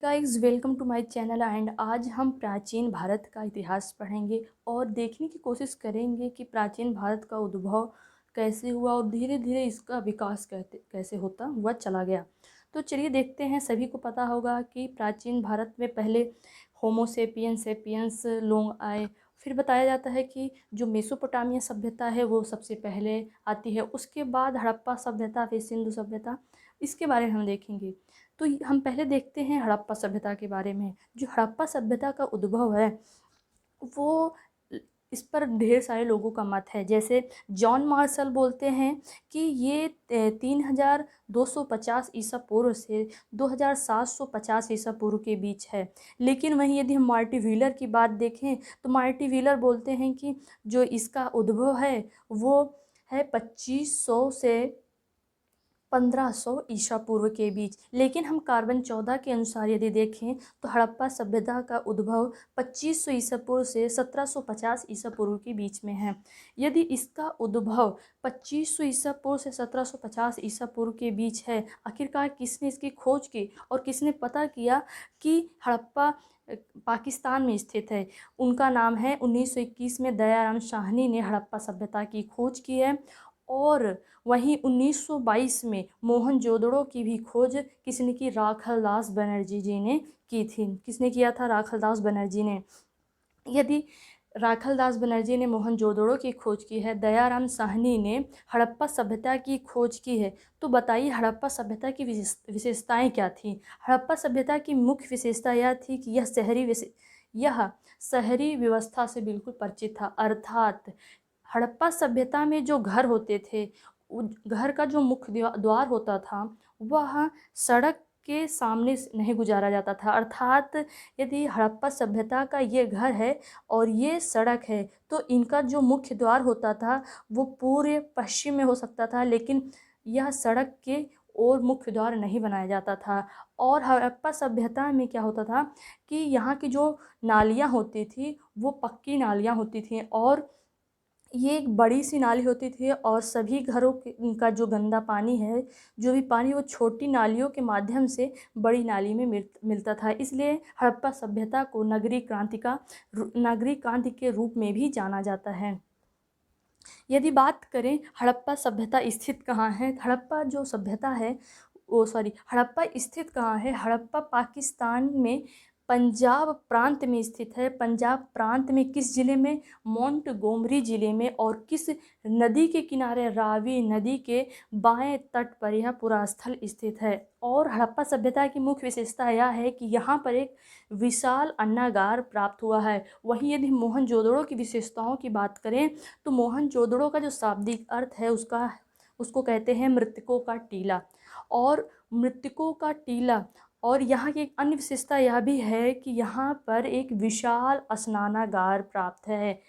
Guys welcome to my channel and आज हम प्राचीन भारत का इतिहास पढ़ेंगे और देखने की कोशिश करेंगे कि प्राचीन भारत का उद्भव कैसे हुआ और धीरे धीरे इसका विकास कैसे होता हुआ चला गया। तो चलिए देखते हैं। सभी को पता होगा कि प्राचीन भारत में पहले होमोसेपियंस सेपियंस लोग आए। फिर बताया जाता है कि जो मेसोपोटामिया सभ्यता है वो सबसे पहले आती है, उसके बाद हड़प्पा सभ्यता, फिर सिंधु सभ्यता। इसके बारे में हम देखेंगे। तो हम पहले देखते हैं हड़प्पा सभ्यता के बारे में। जो हड़प्पा सभ्यता का उद्भव है वो, इस पर ढेर सारे लोगों का मत है। जैसे जॉन मार्शल बोलते हैं कि ये 3250 ईसा पूर्व से 2750 ईसा पूर्व के बीच है। लेकिन वहीं यदि हम मार्टी व्हीलर की बात देखें तो मार्टी व्हीलर बोलते हैं कि जो इसका उद्भव है वो है 2500 से 1500 ईसा पूर्व के बीच। लेकिन हम कार्बन 14 के अनुसार यदि देखें तो हड़प्पा सभ्यता का उद्भव 2500 ईसा पूर्व से 1750 ईसा पूर्व के बीच में है। यदि इसका उद्भव 2500 ईसा पूर्व से 1750 ईसा पूर्व के बीच है, आखिरकार किसने इसकी खोज की और किसने पता किया कि हड़प्पा पाकिस्तान में स्थित है? उनका नाम है 1921 में दयाराम साहनी ने हड़प्पा सभ्यता की खोज की है। और वहीं 1922 में मोहनजोदड़ो की भी खोज किसने की? राखालदास बनर्जी जी ने की थी। किसने किया था? राखालदास बनर्जी ने। यदि राखालदास बनर्जी ने मोहनजोदड़ो की खोज की है, दयाराम साहनी ने हड़प्पा सभ्यता की खोज की है, तो बताइए हड़प्पा सभ्यता की विशेषताएं क्या थी? हड़प्पा सभ्यता की मुख्य विशेषता यह थी कि यह शहरी व्यवस्था से बिल्कुल परिचित था। अर्थात हड़प्पा सभ्यता में जो घर होते थे, घर का जो मुख्य द्वार होता था वह सड़क के सामने से नहीं गुजारा जाता था। अर्थात यदि हड़प्पा सभ्यता का ये घर है और ये सड़क है तो इनका जो मुख्य द्वार होता था वो पूरे पश्चिम में हो सकता था, लेकिन यह सड़क के और मुख्य द्वार नहीं बनाया जाता था। और हड़प्पा सभ्यता में क्या होता था कि यहाँ की जो नालियाँ होती थी वो पक्की नालियाँ होती थी और ये एक बड़ी सी नाली होती थी और सभी घरों का जो गंदा पानी है, जो भी पानी, वो छोटी नालियों के माध्यम से बड़ी नाली में मिलता था। इसलिए हड़प्पा सभ्यता को नगरीय क्रांति के रूप में भी जाना जाता है। यदि बात करें हड़प्पा सभ्यता स्थित कहाँ है, हड़प्पा जो सभ्यता है हड़प्पा स्थित कहाँ है? हड़प्पा पाकिस्तान में पंजाब प्रांत में स्थित है। पंजाब प्रांत में किस ज़िले में? मोंटगोमरी ज़िले में। और किस नदी के किनारे? रावी नदी के बाएं तट पर यह पूरा स्थल स्थित है। और हड़प्पा सभ्यता की मुख्य विशेषता यह है कि यहाँ पर एक विशाल अन्नागार प्राप्त हुआ है। वहीं यदि मोहनजोदड़ो की विशेषताओं की बात करें तो मोहनजोदड़ो का जो शाब्दिक अर्थ है उसको कहते हैं मृतकों का टीला। और मृतकों का टीला, और यहाँ की एक अन्य विशेषता यह भी है कि यहाँ पर एक विशाल स्नानागार प्राप्त है।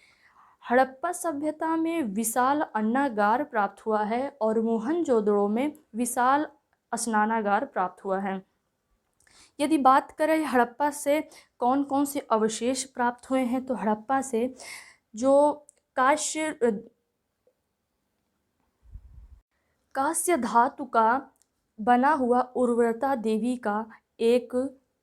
हड़प्पा सभ्यता में विशाल अन्नागार प्राप्त हुआ है और मोहनजोदड़ो में विशाल स्नानागार प्राप्त हुआ है। यदि बात करें हड़प्पा से कौन कौन से अवशेष प्राप्त हुए हैं, तो हड़प्पा से जो कांस्य कांस्य धातु का बना हुआ उर्वरता देवी का एक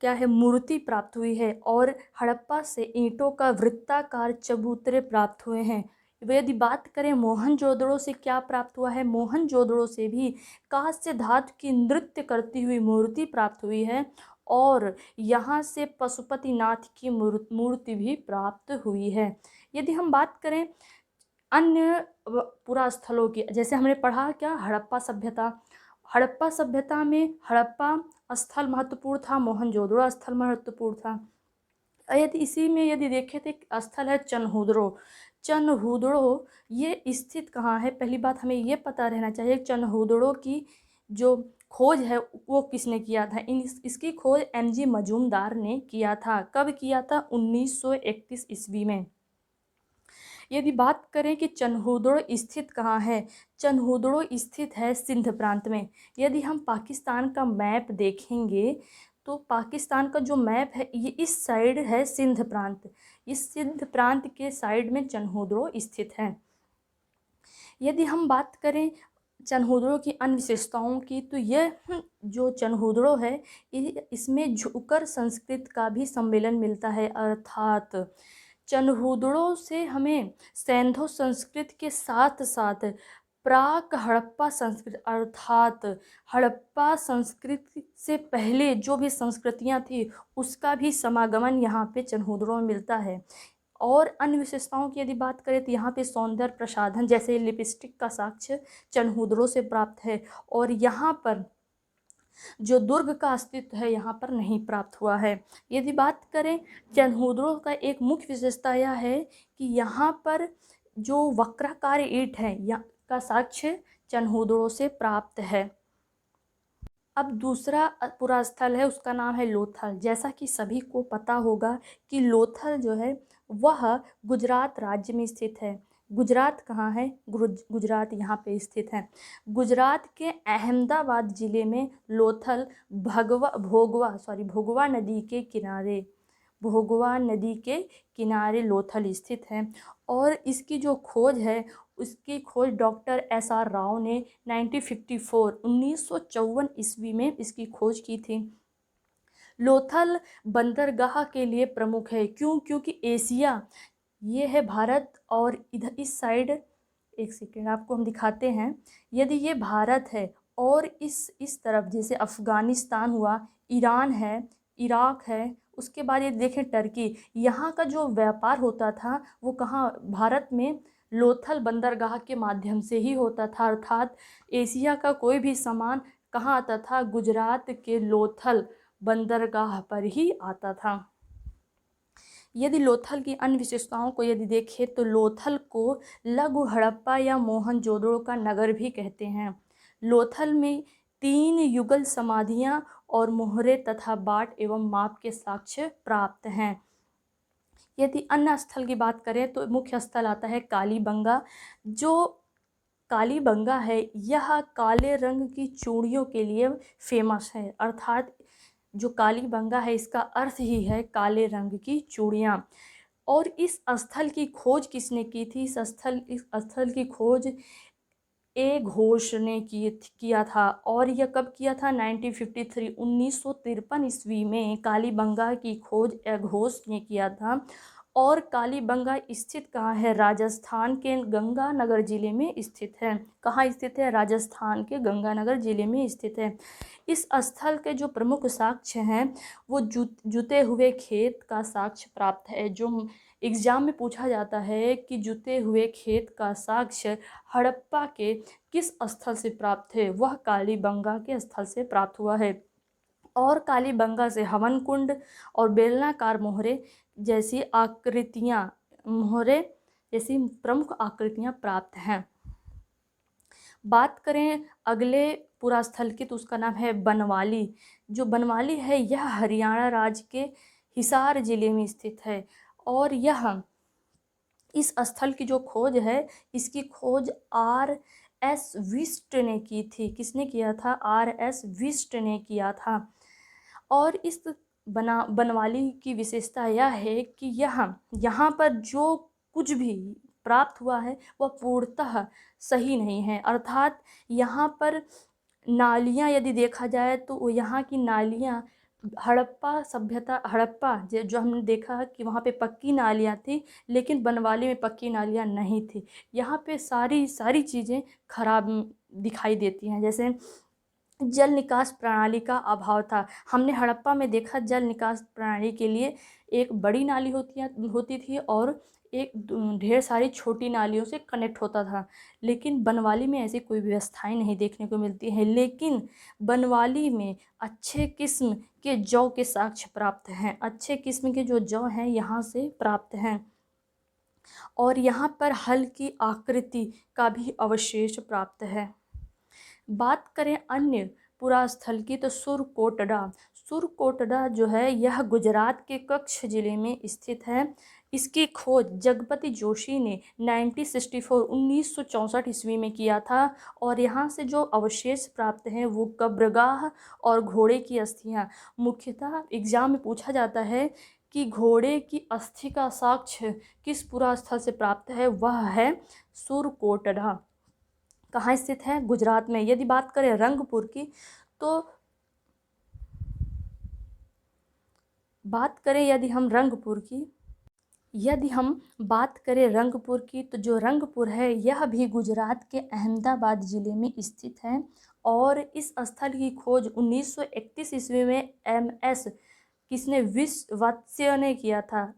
क्या है, मूर्ति प्राप्त हुई है। और हड़प्पा से ईंटों का वृत्ताकार चबूतरे प्राप्त हुए हैं। यदि बात करें मोहनजोदड़ो से क्या प्राप्त हुआ है, मोहनजोदड़ो से भी कांस्य धातु की नृत्य करती हुई मूर्ति प्राप्त हुई है। और यहाँ से पशुपतिनाथ की मूर्ति भी प्राप्त हुई है। यदि हम बात करें अन्य पुरा स्थलों की, जैसे हमने पढ़ा क्या, हड़प्पा सभ्यता। हड़प्पा सभ्यता में हड़प्पा स्थल महत्वपूर्ण था, मोहनजोदड़ो स्थल महत्वपूर्ण था। यदि इसी में यदि देखें तो एक स्थल है चनहुदड़ो। चनहुदड़ो ये स्थित कहाँ है? पहली बात हमें ये पता रहना चाहिए चनहुदड़ो की जो खोज है वो किसने किया था। इसकी खोज MG मजूमदार ने किया था। कब किया था? 1931 ईस्वी में। यदि बात करें कि चनहुदड़ो स्थित कहाँ है, चनहुदड़ो स्थित है सिंध प्रांत में। यदि हम पाकिस्तान का मैप देखेंगे तो पाकिस्तान का जो मैप है ये इस साइड है सिंध प्रांत। इस सिंध प्रांत के साइड में चनहुदड़ो स्थित है। यदि हम बात करें चनहूदड़ों की अन्य विशेषताओं की, तो यह जो चनहूदड़ो है इसमें झुकर संस्कृत का भी सम्मेलन मिलता है। अर्थात चनहूदड़ों से हमें सैंधो संस्कृत के साथ साथ प्राक हड़प्पा संस्कृत अर्थात हड़प्पा संस्कृति से पहले जो भी संस्कृतियां थी उसका भी समागमन यहाँ पे चनहूदड़ों में मिलता है। और अन्य विशेषताओं की यदि बात करें तो यहाँ पे सौंदर्य प्रसाधन जैसे लिपस्टिक का साक्ष्य चनहूदड़ों से प्राप्त है। और यहाँ पर जो दुर्ग का अस्तित्व है यहाँ पर नहीं प्राप्त हुआ है। यदि बात करें चनहूदड़ों का एक मुख्य विशेषता यह है कि यहाँ पर जो वक्राकार ईंट है या का साक्ष्य चनहूदड़ों से प्राप्त है। अब दूसरा पुरास्थल है, उसका नाम है लोथल। जैसा कि सभी को पता होगा कि लोथल जो है वह गुजरात राज्य में स्थित है। गुजरात कहाँ है? गुजरात यहाँ पे स्थित है। गुजरात के अहमदाबाद ज़िले में लोथल भोगवा नदी के किनारे लोथल स्थित है। और इसकी जो खोज है उसकी खोज डॉक्टर SR राव ने 1954 ईस्वी में इसकी खोज की थी। लोथल बंदरगाह के लिए प्रमुख है। क्यों? क्योंकि एशिया ये है भारत और इधर इस साइड, एक सेकेंड आपको हम दिखाते हैं। यदि ये भारत है और इस तरफ जैसे अफ़गानिस्तान हुआ, ईरान है, इराक है, उसके बाद ये देखें टर्की, यहाँ का जो व्यापार होता था वो कहाँ? भारत में लोथल बंदरगाह के माध्यम से ही होता था। अर्थात एशिया का कोई भी सामान कहाँ आता था? गुजरात के लोथल बंदरगाह पर ही आता था। यदि लोथल की अन्य विशेषताओं को यदि देखें तो लोथल को लघु हड़प्पा या मोहनजोदड़ो का नगर भी कहते हैं। लोथल में 3 युगल समाधियां और मोहरे तथा बाट एवं माप के साक्ष्य प्राप्त हैं। यदि अन्य स्थल की बात करें तो मुख्य स्थल आता है कालीबंगा। जो कालीबंगा है यह काले रंग की चूड़ियों के लिए फेमस है। अर्थात जो कालीबंगा है इसका अर्थ ही है काले रंग की चूड़ियाँ। और इस स्थल की खोज किसने की थी? इस स्थल की खोज ए घोष ने किया था। और यह कब किया था? 1953 ईस्वी में कालीबंगा की खोज ए घोष ने किया था। और कालीबंगा स्थित कहाँ है? राजस्थान के गंगानगर जिले में स्थित है। कहाँ स्थित है? राजस्थान के गंगानगर जिले में स्थित है। इस स्थल के जो प्रमुख साक्ष्य हैं वो जुते हुए खेत का साक्ष्य प्राप्त है। जो एग्जाम में पूछा जाता है कि जुते हुए खेत का साक्ष्य हड़प्पा के किस स्थल से प्राप्त है, वह कालीबंगा के स्थल से प्राप्त हुआ है। और कालीबंगा से हवन कुंड और बेलनाकार मोहरे जैसी प्रमुख आकृतियां प्राप्त हैं। बात करें अगले पुरास्थल की तो उसका नाम है बनवाली। जो बनवाली है यह हरियाणा राज्य के हिसार जिले में स्थित है। और यह इस स्थल की जो खोज है इसकी खोज RS विस्ट ने की थी। किसने किया था? RS विस्ट ने किया था। और इस बनवाली की विशेषता यह है कि यहाँ पर जो कुछ भी प्राप्त हुआ है वह पूर्णतः सही नहीं है। अर्थात यहाँ पर नालियाँ यदि देखा जाए तो यहाँ की नालियाँ हड़प्पा जो हमने देखा कि वहाँ पे पक्की नालियाँ थी, लेकिन बनवाली में पक्की नालियाँ नहीं थी। यहाँ पे सारी चीज़ें खराब दिखाई देती हैं। जैसे जल निकास प्रणाली का अभाव था। हमने हड़प्पा में देखा जल निकास प्रणाली के लिए एक बड़ी नाली होती थी और एक ढेर सारी छोटी नालियों से कनेक्ट होता था। लेकिन बनवाली में ऐसी कोई व्यवस्थाएं नहीं देखने को मिलती हैं। लेकिन बनवाली में अच्छे किस्म के जौ के साक्ष्य प्राप्त हैं। अच्छे किस्म के जो जौ हैं यहाँ से प्राप्त हैं। और यहाँ पर हल की आकृति का भी अवशेष प्राप्त है। बात करें अन्य पुरास्थल की तो सुरकोटड़ा जो है यह गुजरात के कच्छ जिले में स्थित है। इसकी खोज जगपति जोशी ने 1964 ईस्वी में किया था। और यहाँ से जो अवशेष प्राप्त हैं वो कब्रगाह और घोड़े की अस्थियाँ। मुख्यतः एग्जाम में पूछा जाता है कि घोड़े की अस्थि का साक्ष्य किस पुरास्थल से प्राप्त है? वह है सुरकोटड़ा कहाँ स्थित है? गुजरात में। यदि बात करें रंगपुर की, तो बात करें यदि हम रंगपुर की यदि हम बात करें रंगपुर की, तो जो रंगपुर है यह भी गुजरात के अहमदाबाद ज़िले में स्थित है। और इस स्थल की खोज 1931 ईस्वी में MS किसने? विश्ववत्स्य ने किया था।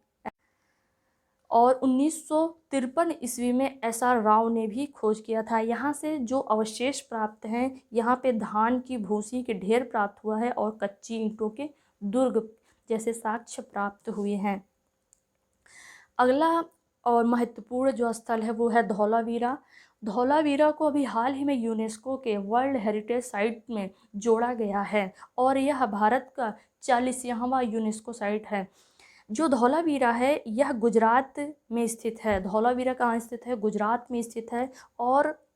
और 1953 ईस्वी में SR राव ने भी खोज किया था। यहाँ से जो अवशेष प्राप्त हैं, यहाँ पे धान की भूसी के ढेर प्राप्त हुआ है और कच्ची ईंटों के दुर्ग जैसे साक्ष्य प्राप्त हुए हैं। अगला और महत्वपूर्ण जो स्थल है वो है धौलावीरा। धौलावीरा को अभी हाल ही में यूनेस्को के वर्ल्ड हेरिटेज साइट में जोड़ा गया है और यह भारत का 40वां यूनेस्को साइट है। जो धौलावीरा है यह गुजरात में स्थित है। धौलावीरा कहाँ स्थित है? गुजरात में स्थित है। और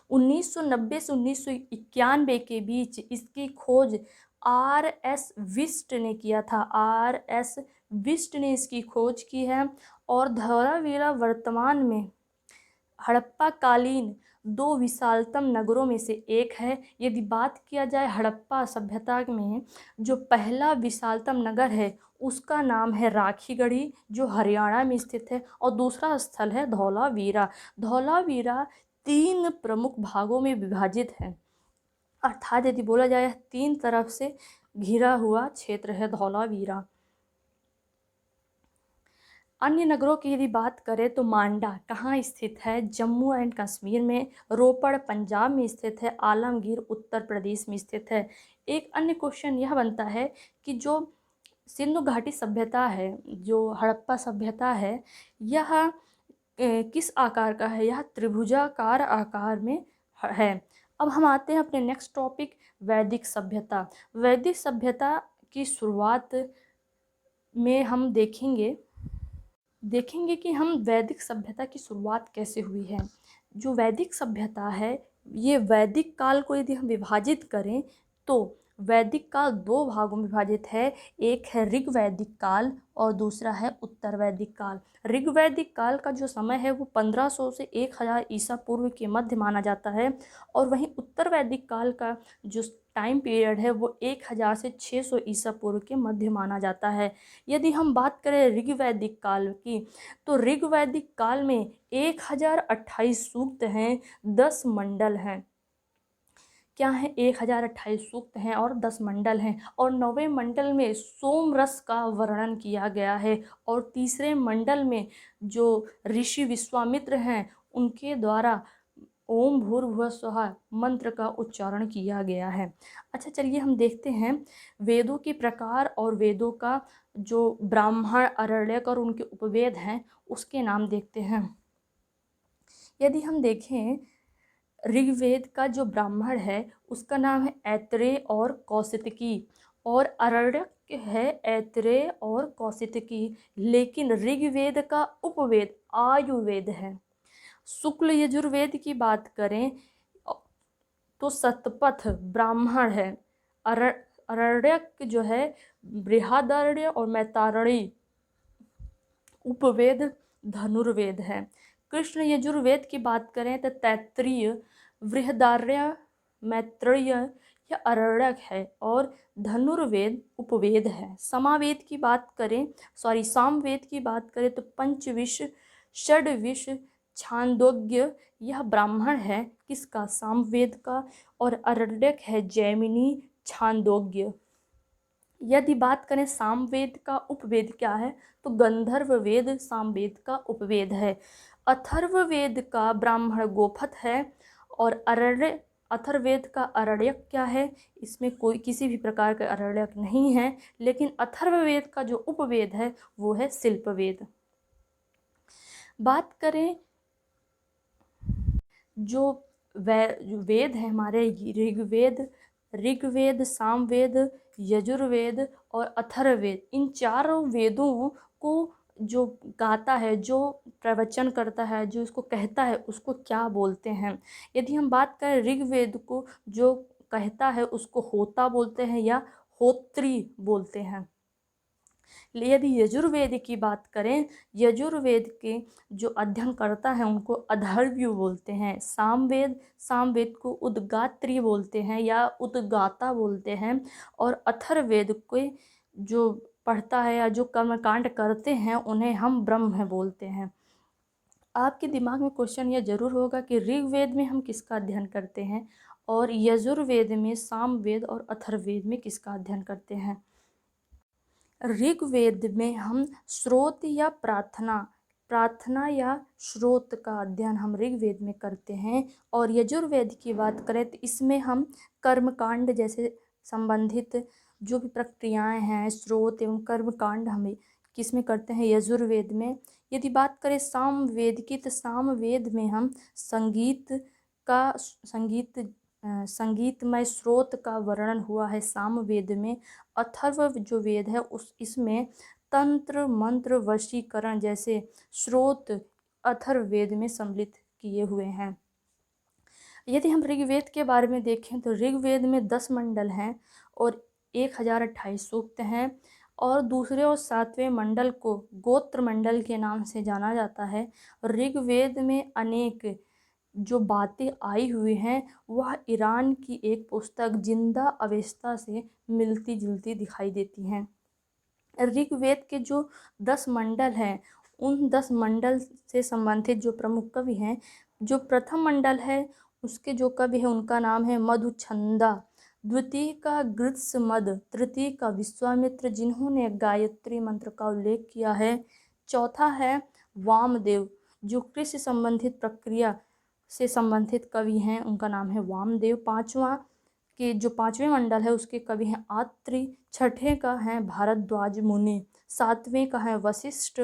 1990 से 1991 के बीच इसकी खोज RS विस्ट ने किया था। RS विस्ट ने इसकी खोज की है। और धौलावीरा वर्तमान में हड़प्पा कालीन 2 विशालतम नगरों में से एक है। यदि बात किया जाए हड़प्पा सभ्यता में जो पहला विशालतम नगर है उसका नाम है राखीगढ़ी, जो हरियाणा में स्थित है। और दूसरा स्थल है धौलावीरा। धौलावीरा 3 प्रमुख भागों में विभाजित है, अर्थात यदि बोला जाए 3 तरफ से घिरा हुआ क्षेत्र है धौलावीरा। अन्य नगरों की यदि बात करें तो मांडा कहाँ स्थित है? जम्मू एंड कश्मीर में। रोपड़ पंजाब में स्थित है। आलमगीर उत्तर प्रदेश में स्थित है। एक अन्य क्वेश्चन यह बनता है कि जो सिंधु घाटी सभ्यता है, जो हड़प्पा सभ्यता है, यह किस आकार का है? यह त्रिभुजाकार आकार में है। अब हम आते हैं अपने नेक्स्ट टॉपिक, वैदिक सभ्यता। वैदिक सभ्यता की शुरुआत में हम देखेंगे कि हम वैदिक सभ्यता की शुरुआत कैसे हुई है। जो वैदिक सभ्यता है, ये वैदिक काल को यदि हम विभाजित करें तो वैदिक काल 2 भागों में विभाजित है। एक है ऋग्वैदिक काल और दूसरा है उत्तर वैदिक काल। ऋग्वैदिक काल का जो समय है वो 1500 से 1000 ईसा पूर्व के मध्य माना जाता है। और वहीं उत्तर वैदिक काल का जो टाइम पीरियड है वो 1000 से 600 ईसा पूर्व के मध्य माना जाता है। यदि हम बात करें ऋग्वैदिक काल की, तो ऋग्वैदिक काल में 1028 सूक्त हैं, 10 मंडल हैं। क्या है? 1028 सूक्त हैं और 10 मंडल हैं। और 9वें मंडल में सोम रस का वर्णन किया गया है। और तीसरे मंडल में जो ऋषि विश्वामित्र हैं उनके द्वारा ओम भूर्भुवः स्वः मंत्र का उच्चारण किया गया है। अच्छा, चलिए हम देखते हैं वेदों के प्रकार और वेदों का जो ब्राह्मण, आरण्यक और उनके उपवेद हैं उसके नाम देखते हैं। यदि हम देखें ऋग्वेद का जो ब्राह्मण है उसका नाम है ऐत्रेय और कौशितकी, और आरण्यक है ऐत्रेय और कौशितकी। लेकिन ऋग्वेद का उपवेद आयुर्वेद है। शुक्ल यजुर्वेद की बात करें तो शतपथ ब्राह्मण है। आरण्यक जो है बृहदारण्य और मैतारणी उपवेद धनुर्वेद है। कृष्ण यजुर्वेद की बात करें तो तैत्तिरीय, बृहदारण्य, मैत्रेय यह आरण्यक है और धनुर्वेद उपवेद है। सामवेद की बात करें तो पंचविश, षड्विश, छांदोग्य यह ब्राह्मण है किसका? सामवेद का। और आरण्यक है जैमिनी, छांदोग्य। यदि बात करें सामवेद का उपवेद क्या है तो गंधर्व वेद सामवेद का उपवेद है। अथर्ववेद का ब्राह्मण गोपथ है। और अथर्ववेद का आरण्यक क्या है? इसमें कोई किसी भी प्रकार का आरण्यक नहीं है। लेकिन अथर्ववेद का जो उपवेद है वो है शिल्पवेद। बात करें जो वेद है हमारे ऋग्वेद, सामवेद, यजुर्वेद और अथर्ववेद, इन चारों वेदों को जो गाता है, जो प्रवचन करता है, जो इसको कहता है उसको क्या बोलते हैं? यदि हम बात करें ऋग्वेद को जो कहता है उसको होता बोलते हैं या होत्री बोलते हैं। यदि यजुर्वेद की बात करें, यजुर्वेद के जो अध्ययन करता है उनको अधर्व्यु बोलते हैं। सामवेद को उद्गात्री बोलते हैं या उद्गाता बोलते हैं। और अथर्ववेद को जो पढ़ता है या जो कर्मकांड करते हैं उन्हें हम ब्रह्म बोलते हैं। आपके दिमाग में क्वेश्चन यह जरूर होगा कि ऋग्वेद में हम किसका अध्ययन करते हैं और यजुर्वेद में, सामवेद और अथर्ववेद में किसका अध्ययन करते हैं। ऋग्वेद में हम स्रोत या प्रार्थना या स्रोत का अध्ययन हम ऋग्वेद में करते हैं। और यजुर्वेद की बात करें तो इसमें हम कर्मकांड जैसे संबंधित जो भी प्रक्रियाएं हैं, स्रोत एवं कर्मकांड हमें किसमें करते हैं, यजुर्वेद में। यदि बात करें सामवेद की तो सामवेद में हम संगीतमय स्रोत का वर्णन हुआ है सामवेद में। अथर्व जो वेद है इसमें तंत्र मंत्र वशीकरण जैसे स्रोत अथर्ववेद में सम्मिलित किए हुए हैं। यदि हम ऋग्वेद के बारे में देखें तो ऋग्वेद में 10 मंडल हैं और 1028 सूक्त हैं। और दूसरे और 7वें मंडल को गोत्र मंडल के नाम से जाना जाता है। ऋग्वेद में अनेक जो बातें आई हुई हैं वह ईरान की एक पुस्तक जिंदा अवेस्ता से मिलती जुलती दिखाई देती हैं। ऋग्वेद के जो 10 मंडल हैं उन 10 मंडल से संबंधित जो प्रमुख कवि हैं, जो प्रथम मंडल है उसके जो कवि है उनका नाम है मधुछंदा, द्वितीय का गृत्समद, तृतीय का विश्वामित्र जिन्होंने गायत्री मंत्र का उल्लेख किया है, चौथा है वामदेव जो कृषि संबंधित प्रक्रिया से संबंधित कवि हैं उनका नाम है वामदेव, पांचवें मंडल है उसके कवि हैं आत्रि, छठे का है भारद्वाज मुनि, सातवें का है वशिष्ठ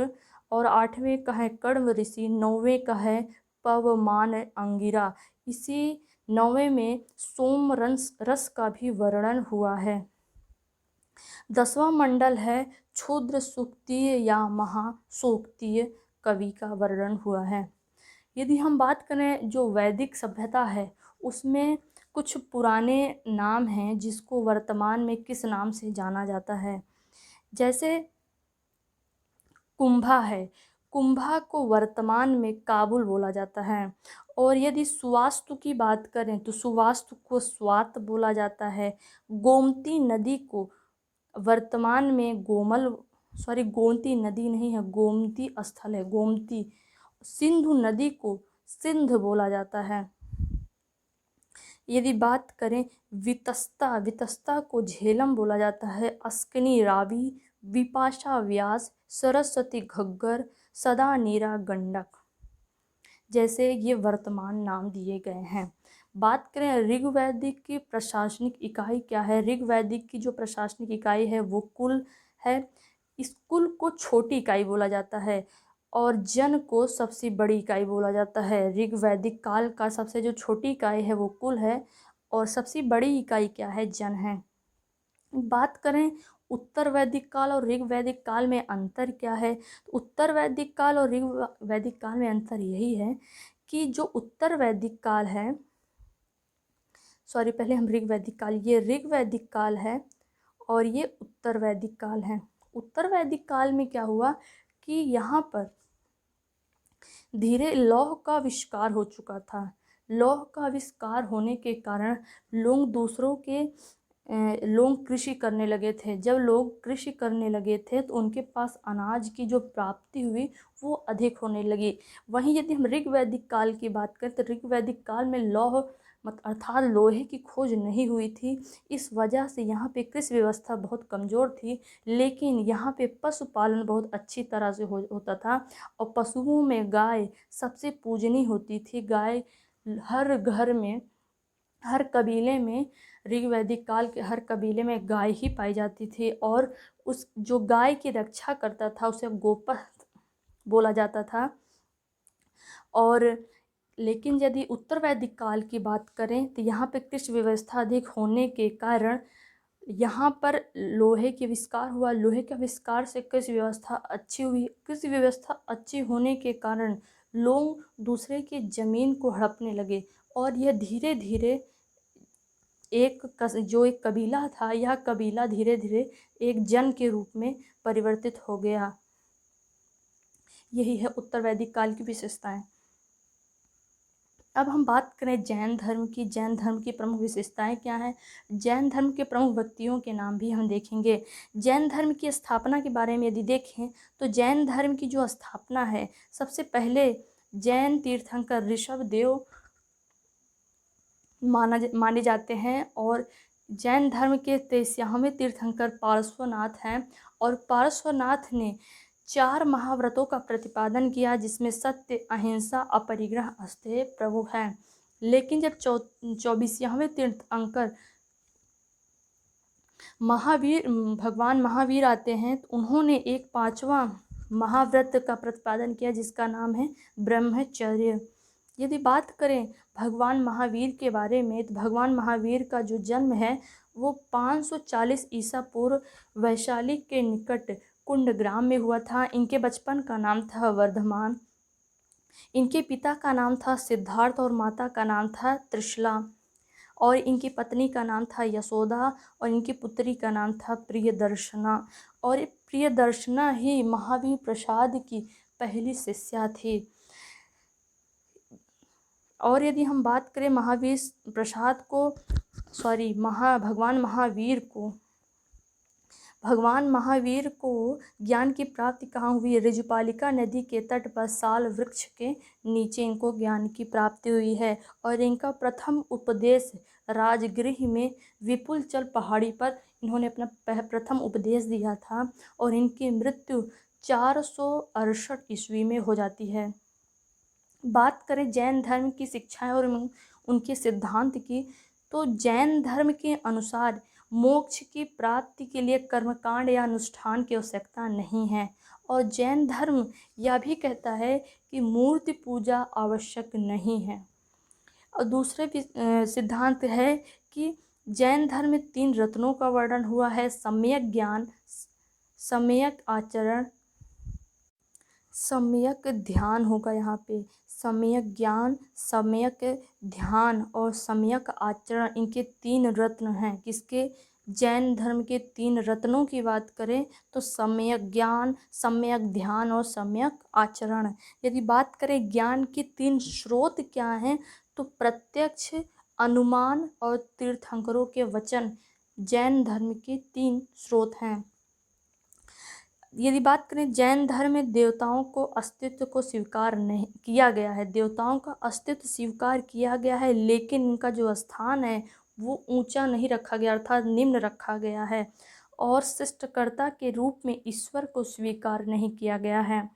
और आठवें का है कण्व ऋषि, नौवें का है पवमान अंगिरा। इसी 9वें में सोम रस का भी वर्णन हुआ है। 10वां मंडल है क्षुद्र सूक्तीय या महासूक्तीय कवि का वर्णन हुआ है। यदि हम बात करें जो वैदिक सभ्यता है उसमें कुछ पुराने नाम हैं जिसको वर्तमान में किस नाम से जाना जाता है। जैसे कुंभा है, कुंभा को वर्तमान में काबुल बोला जाता है। और यदि सुवास्तु की बात करें तो सुवास्तु को स्वात बोला जाता है। गोमती नदी को वर्तमान में गोमती नदी नहीं है, गोमती स्थल है, गोमती। सिंधु नदी को सिंध बोला जाता है। यदि बात करें वितस्ता को झेलम बोला जाता है। अस्किनी रावी, विपाशा व्यास, सरस्वती घग्गर, सदा नीरा गंडक जैसे ये वर्तमान नाम दिए गए हैं। बात करें ऋग्वैदिक की प्रशासनिक इकाई क्या है। ऋग्वैदिक की जो प्रशासनिक इकाई है वो कुल है। इस कुल को छोटी इकाई बोला जाता है और जन को सबसे बड़ी इकाई बोला जाता है। ऋग्वैदिक काल का सबसे जो छोटी इकाई है वो कुल है और सबसे बड़ी इकाई क्या है, जन है। बात करें उत्तर वैदिक काल और ऋग वैदिक काल में अंतर क्या है, तो उत्तर वैदिक काल और ऋग वैदिक काल में अंतर यही है कि जो उत्तर वैदिक काल है, पहले हम ऋग वैदिक काल, ये ऋग वैदिक काल है और ये उत्तर वैदिक काल है। उत्तर वैदिक काल में क्या हुआ कि यहाँ पर धीरे लौह का आविष्कार हो चुका था। लौह का आविष्कार होने के कारण लोग कृषि करने लगे थे। जब लोग कृषि करने लगे थे तो उनके पास अनाज की जो प्राप्ति हुई वो अधिक होने लगी। वहीं यदि हम ऋग वैदिक काल की बात करें तो ऋग वैदिक काल में लौह अर्थात लोहे की खोज नहीं हुई थी। इस वजह से यहाँ पे कृषि व्यवस्था बहुत कमज़ोर थी। लेकिन यहाँ पे पशुपालन बहुत अच्छी तरह से होता था और पशुओं में गाय सबसे पूजनीय होती थी। गाय हर घर में, हर कबीले में, ऋग वैदिक काल के हर कबीले में गाय ही पाई जाती थी और उस जो गाय की रक्षा करता था उसे गोपथ बोला जाता था। और लेकिन यदि उत्तर वैदिक काल की बात करें तो यहाँ पे कृषि व्यवस्था अधिक होने के कारण यहाँ पर लोहे के आविष्कार हुआ। लोहे के आविष्कार से कृषि व्यवस्था अच्छी हुई। कृषि व्यवस्था अच्छी होने के कारण लोग दूसरे की ज़मीन को हड़पने लगे और यह धीरे धीरे जो एक कबीला था, यह कबीला धीरे धीरे एक जन के रूप में परिवर्तित हो गया। यही है उत्तर वैदिक काल की विशेषताएं। अब हम बात करें जैन धर्म की। जैन धर्म की प्रमुख विशेषताएं क्या हैं? जैन धर्म के प्रमुख व्यक्तियों के नाम भी हम देखेंगे। जैन धर्म की स्थापना के बारे में यदि देखें तो जैन धर्म की जो स्थापना है, सबसे पहले जैन तीर्थंकर ऋषभ देव माने जाते हैं, और जैन धर्म के 23वें तीर्थंकर पार्श्वनाथ हैं। और पार्श्वनाथ ने 4 महाव्रतों का प्रतिपादन किया, जिसमें सत्य, अहिंसा, अपरिग्रह, अस्थेय प्रमुख हैं। लेकिन जब 24वें तीर्थंकर भगवान महावीर आते हैं, तो उन्होंने एक 5वां महाव्रत का प्रतिपादन किया, जिसका नाम है ब्रह्मचर्य। यदि बात करें भगवान महावीर के बारे में, तो भगवान महावीर का जो जन्म है वो 540 ईसा पूर्व वैशाली के निकट कुंडग्राम में हुआ था। इनके बचपन का नाम था वर्धमान। इनके पिता का नाम था सिद्धार्थ और माता का नाम था त्रिशला, और इनकी पत्नी का नाम था यशोदा, और इनकी पुत्री का नाम था प्रियदर्शना। और प्रियदर्शना ही महावीर प्रसाद की पहली शिष्या थी। और यदि हम बात करें महावीर प्रसाद को भगवान महावीर को ज्ञान की प्राप्ति कहाँ हुई? ऋजुपालिका नदी के तट पर साल वृक्ष के नीचे इनको ज्ञान की प्राप्ति हुई है। और इनका प्रथम उपदेश राजगृह में विपुलचल पहाड़ी पर इन्होंने अपना प्रथम उपदेश दिया था, और इनकी मृत्यु 468 ईस्वी में हो जाती है। बात करें जैन धर्म की शिक्षाएं और उनके सिद्धांत की, तो जैन धर्म के अनुसार मोक्ष की प्राप्ति के लिए कर्मकांड या अनुष्ठान की आवश्यकता नहीं है। और जैन धर्म यह भी कहता है कि मूर्ति पूजा आवश्यक नहीं है। और दूसरे सिद्धांत है कि जैन धर्म में 3 रत्नों का वर्णन हुआ है: सम्यक ज्ञान, सम्यक आचरण, सम्यक ध्यान होगा यहाँ पे। सम्यक ज्ञान, सम्यक ध्यान और सम्यक आचरण, इनके 3 रत्न हैं। किसके? जैन धर्म के 3 रत्नों की बात करें तो सम्यक ज्ञान, सम्यक ध्यान और सम्यक आचरण। यदि बात करें ज्ञान के 3 स्रोत क्या हैं, तो प्रत्यक्ष, अनुमान और तीर्थंकरों के वचन जैन धर्म के 3 स्रोत हैं। यदि बात करें जैन धर्म में देवताओं को अस्तित्व को स्वीकार नहीं किया गया है, देवताओं का अस्तित्व स्वीकार किया गया है, लेकिन इनका जो स्थान है वो ऊंचा नहीं रखा गया, अर्थात निम्न रखा गया है। और सृष्टिकर्ता के रूप में ईश्वर को स्वीकार नहीं किया गया है।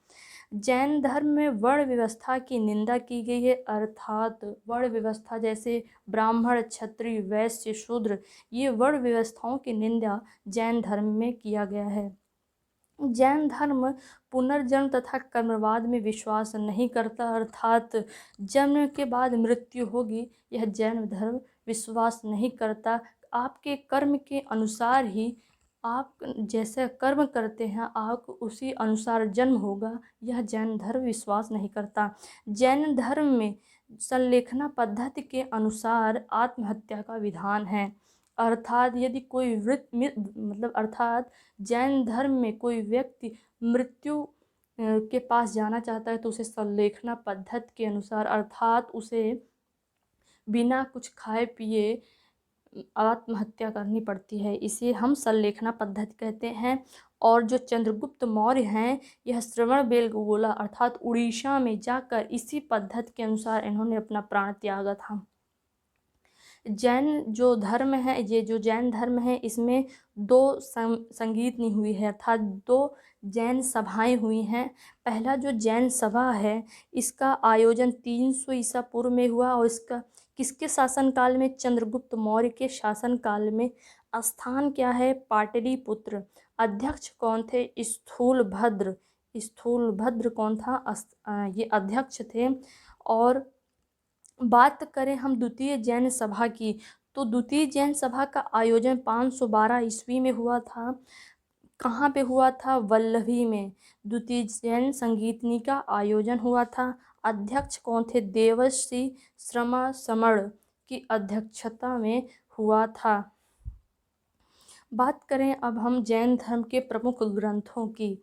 जैन धर्म में वर्ण व्यवस्था की निंदा की गई है, अर्थात वर्ण व्यवस्था जैसे ब्राह्मण, क्षत्रिय, वैश्य, शूद्र, ये वर्ण व्यवस्थाओं की निंदा जैन धर्म में किया गया है। जैन धर्म पुनर्जन्म तथा कर्मवाद में विश्वास नहीं करता, अर्थात जन्म के बाद मृत्यु होगी, यह जैन धर्म विश्वास नहीं करता। आपके कर्म के अनुसार ही, आप जैसे कर्म करते हैं आप उसी अनुसार जन्म होगा, यह जैन धर्म विश्वास नहीं करता। जैन धर्म में संलेखना पद्धति के अनुसार आत्महत्या का विधान है, अर्थात यदि कोई अर्थात जैन धर्म में कोई व्यक्ति मृत्यु के पास जाना चाहता है तो उसे संलेखना पद्धति के अनुसार, अर्थात उसे बिना कुछ खाए पिए आत्महत्या करनी पड़ती है। इसे हम संलेखना पद्धति कहते हैं। और जो चंद्रगुप्त मौर्य हैं, यह श्रवणबेलगोला अर्थात उड़ीसा में जाकर इसी पद्धति के अनुसार इन्होंने अपना प्राण त्यागा था। जैन जो धर्म है, ये जो जैन धर्म है, इसमें 2 संगीतनी हुई है, अर्थात 2 जैन सभाएं हुई हैं। पहला जो जैन सभा है, इसका आयोजन 300 ईसा पूर्व में हुआ, और इसका किसके शासनकाल में? चंद्रगुप्त मौर्य के शासनकाल में। स्थान क्या है? पाटलिपुत्र। अध्यक्ष कौन थे? स्थूलभद्र। स्थूलभद्र कौन था? ये अध्यक्ष थे। और बात करें हम द्वितीय जैन सभा की, तो द्वितीय जैन सभा का आयोजन 512 ईस्वी में हुआ था। कहाँ पे हुआ था? वल्लभी में द्वितीय जैन संगीतनी का आयोजन हुआ था। अध्यक्ष कौन थे? देवर्षि श्रमासमण की अध्यक्षता में हुआ था। बात करें अब हम जैन धर्म के प्रमुख ग्रंथों की,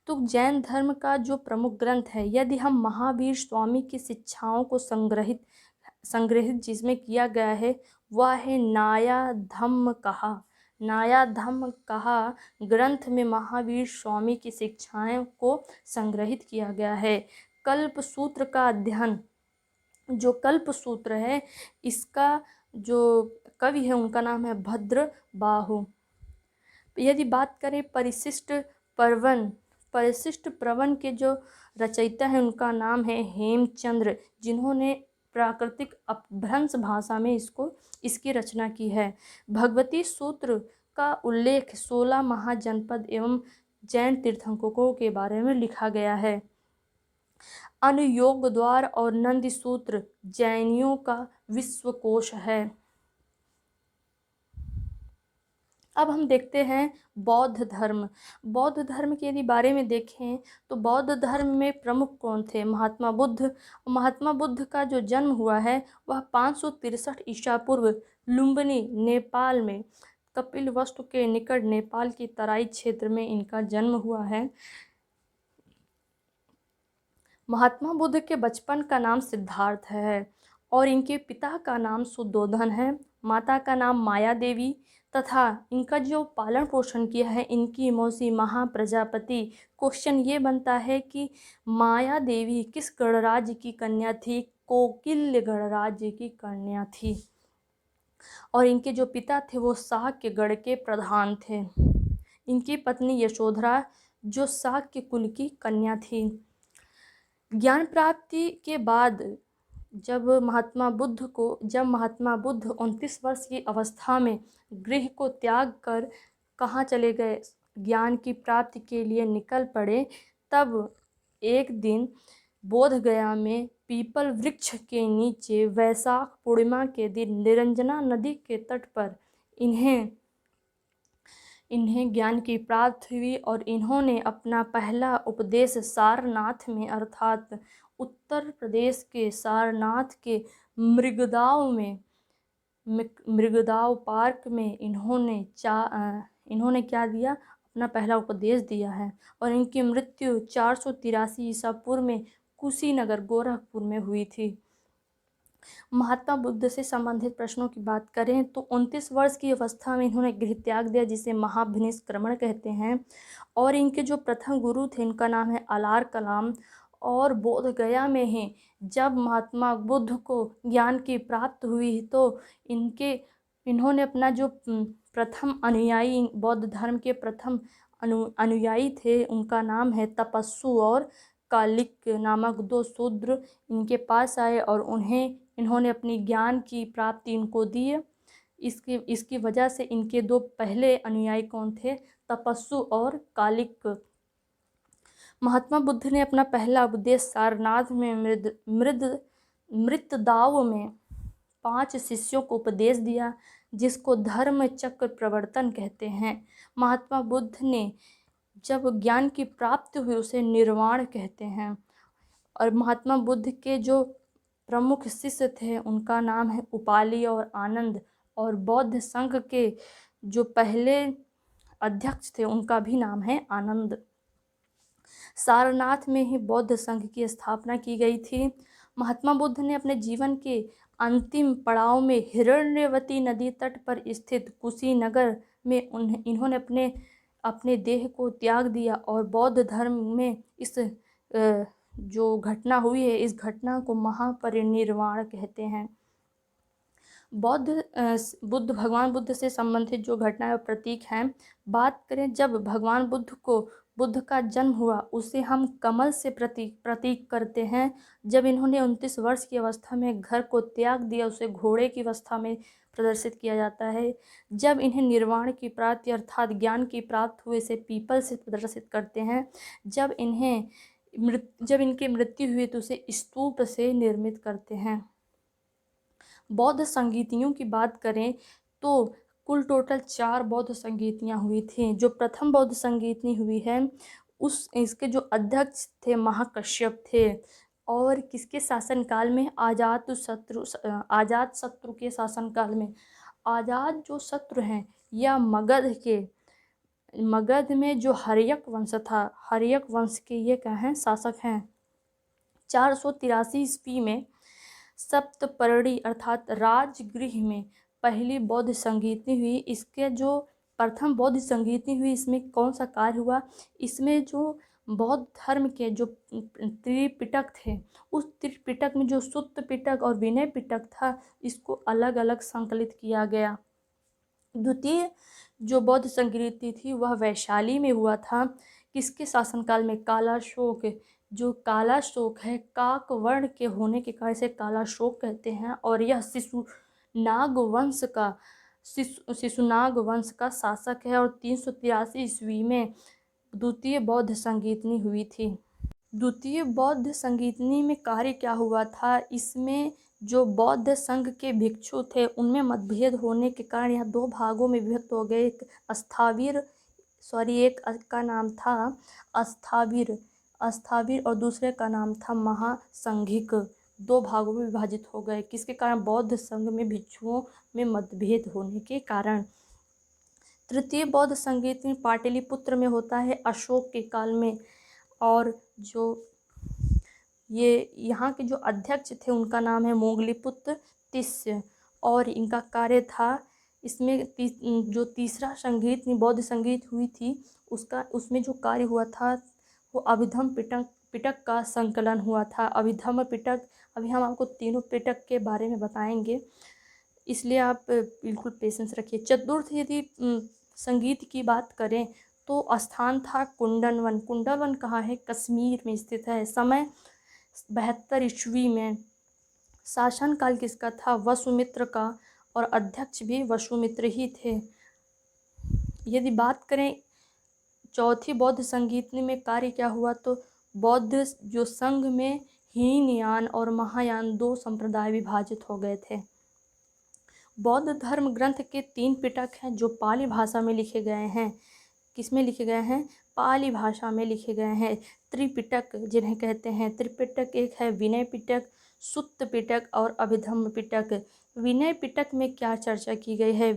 तो जैन धर्म का जो प्रमुख ग्रंथ है, यदि हम महावीर स्वामी की शिक्षाओं को संग्रहित जिसमें किया गया है, वह है नायाधम्मकहा। नायाधम्मकहा ग्रंथ में महावीर स्वामी की शिक्षाओं को संग्रहित किया गया है। कल्प सूत्र का अध्ययन, जो कल्प सूत्र है, इसका जो कवि है उनका नाम है भद्रबाहु। यदि बात करें परिशिष्ट प्रवन के जो रचयिता है उनका नाम है हेमचंद्र, जिन्होंने प्राकृतिक अपभ्रंश भाषा में इसकी रचना की है। भगवती सूत्र का उल्लेख 16 महाजनपद एवं जैन तीर्थंकरों के बारे में लिखा गया है। अनुयोग द्वार और नंदी सूत्र जैनियों का विश्वकोश है। अब हम देखते हैं बौद्ध धर्म। बौद्ध धर्म के यदि बारे में देखें तो बौद्ध धर्म में प्रमुख कौन थे? महात्मा बुद्ध। महात्मा बुद्ध का जो जन्म हुआ है वह 563 ईसा पूर्व लुम्बिनी नेपाल में, कपिलवस्तु के निकट नेपाल की तराई क्षेत्र में इनका जन्म हुआ है। महात्मा बुद्ध के बचपन का नाम सिद्धार्थ है और इनके पिता का नाम सुद्धोधन है, माता का नाम माया देवी, तथा इनका जो पालन पोषण किया है इनकी मौसी महाप्रजापति। क्वेश्चन ये बनता है कि माया देवी किस गणराज्य की कन्या थी? कोकिल गणराज्य की कन्या थी। और इनके जो पिता थे वो शाक्य गण के प्रधान थे। इनकी पत्नी यशोधरा जो शाक्य कुल की कन्या थी। ज्ञान प्राप्ति के बाद जब महात्मा बुद्ध 29 वर्ष की अवस्था में गृह को त्याग कर कहाँ चले गए? ज्ञान की प्राप्ति के लिए निकल पड़े। तब एक दिन बोध गया में पीपल वृक्ष के नीचे वैशाख पूर्णिमा के दिन निरंजना नदी के तट पर इन्हें ज्ञान की प्राप्ति हुई और इन्होंने अपना पहला उपदेश सारनाथ में, अर्थात उत्तर प्रदेश के सारनाथ के मृगदाव पार्क में इन्होंने क्या दिया? अपना पहला उपदेश दिया है। और इनकी मृत्यु 483 ईसा पूर्व में कुशीनगर गोरखपुर में हुई थी। महात्मा बुद्ध से संबंधित प्रश्नों की बात करें तो 29 वर्ष की अवस्था में इन्होंने गृह त्याग दिया, जिसे महाभिनिष्क्रमण कहते हैं। और इनके जो प्रथम गुरु थे इनका नाम है अलार कलाम। और बोध गया में ही जब महात्मा बुद्ध को ज्ञान की प्राप्ति हुई तो इन्होंने अपना जो प्रथम अनुयायी, बौद्ध धर्म के प्रथम अनुयायी थे, उनका नाम है तपस्सु और कालिक नामक 2 शूद्र इनके पास आए और इन्होंने अपनी ज्ञान की प्राप्ति इनको दी। इसकी वजह से इनके 2 पहले अनुयायी कौन थे? तपस्सु और कालिक। महात्मा बुद्ध ने अपना पहला उपदेश सारनाथ में मृतदाव में 5 शिष्यों को उपदेश दिया, जिसको धर्म चक्र प्रवर्तन कहते हैं। महात्मा बुद्ध ने जब ज्ञान की प्राप्ति हुई उसे निर्वाण कहते हैं। और महात्मा बुद्ध के जो प्रमुख शिष्य थे उनका नाम है उपाली और आनंद। और बौद्ध संघ के जो पहले अध्यक्ष थे उनका भी नाम है आनंद। सारनाथ में ही बौद्ध संघ की स्थापना की गई थी। महात्मा बुद्ध ने अपने जीवन के अंतिम पड़ाव में हिरण्यवती नदी तट पर स्थित कुशीनगर में इन्होंने अपने देह को त्याग दिया। और बौद्ध धर्म में इस जो घटना हुई है इस घटना को महापरिनिर्वाण कहते हैं। भगवान बुद्ध से संबंधित जो घटनाएं और प्रतीक हैं, बात करें जब भगवान बुद्ध का जन्म हुआ उसे हम कमल से प्रतीक करते हैं। जब इन्होंने 29 वर्ष की अवस्था में घर को त्याग दिया उसे घोड़े की अवस्था में प्रदर्शित किया जाता है। जब इन्हें निर्वाण की प्राप्ति अर्थात ज्ञान की प्राप्ति हुई इसे पीपल से प्रदर्शित करते हैं। जब इनकी मृत्यु हुई तो उसे स्तूप से निर्मित करते हैं। बौद्ध संगीतियों की बात करें तो कुल टोटल 4 बौद्ध संगीतियाँ हुई थी। जो प्रथम बौद्ध संगीतनी हुई है इसके जो अध्यक्ष थे महाकश्यप थे। और किसके शासनकाल में? अजातशत्रु के शासनकाल में। आज़ाद जो शत्रु हैं या मगध में जो हर्यक वंश था, हर्यक वंश के ये क्या हैं, शासक हैं। 483 ईस्वी में सप्तपर्णी अर्थात राजगृह में पहली बौद्ध संगीतनी हुई। इसके जो प्रथम बौद्ध संगीतनी हुई, इसमें कौन सा कार्य हुआ, इसमें जो बौद्ध धर्म के जो त्रिपिटक थे, उस त्रिपिटक में जो सुत्त पिटक और विनय पिटक था, इसको अलग अलग संकलित किया गया। द्वितीय जो बौद्ध संस्कृति थी वह वैशाली में हुआ था। किसके शासनकाल में, कालाशोक। जो कालाशोक है, काक वर्ण के होने के कारण से कालाशोक कहते हैं, और यह शिशुनाग वंश का शासक है। और 383 ईस्वी में द्वितीय बौद्ध संगीतनी हुई थी। द्वितीय बौद्ध संगीतनी में कार्य क्या हुआ था, इसमें जो बौद्ध संघ के भिक्षु थे उनमें मतभेद होने के कारण यह दो भागों में विभक्त हो गए। एक का नाम था अस्थावीर और दूसरे का नाम था महासंघिक। दो भागों में विभाजित हो गए, किसके कारण, बौद्ध संघ में भिक्षुओं में मतभेद होने के कारण। तृतीय बौद्ध संगीत में पाटलिपुत्र में होता है अशोक के काल में। और जो ये यहाँ के जो अध्यक्ष थे उनका नाम है मोगलीपुत्र तिस्य, और इनका कार्य था, इसमें जो तीसरा संगीत बौद्ध संगीत हुई थी उसमें जो कार्य हुआ था वो अभिधम पिटक का संकलन हुआ था। अभिधम पिटक, अभी हम आपको तीनों पिटक के बारे में बताएंगे, इसलिए आप बिल्कुल पेशेंस रखिए। चतुर्थ यदि संगीत की बात करें तो स्थान था कुंडलवन। कुंडलवन कहाँ है, कश्मीर में स्थित है। समय 72 ईस्वी में। शासनकाल किसका था, वसुमित्र का, और अध्यक्ष भी वसुमित्र ही थे। यदि बात करें चौथी बौद्ध संगीतनी में कार्य क्या हुआ, तो बौद्ध जो संघ में हीनयान और महायान दो संप्रदाय विभाजित हो गए थे। बौद्ध धर्म ग्रंथ के 3 पिटक हैं जो पाली भाषा में लिखे गए हैं। किसमें लिखे गए हैं, पाली भाषा में लिखे गए हैं। त्रिपिटक जिन्हें कहते हैं, त्रिपिटक एक है विनय पिटक, सुत्त पिटक और अभिधम्म पिटक। विनय पिटक में क्या चर्चा की गई है,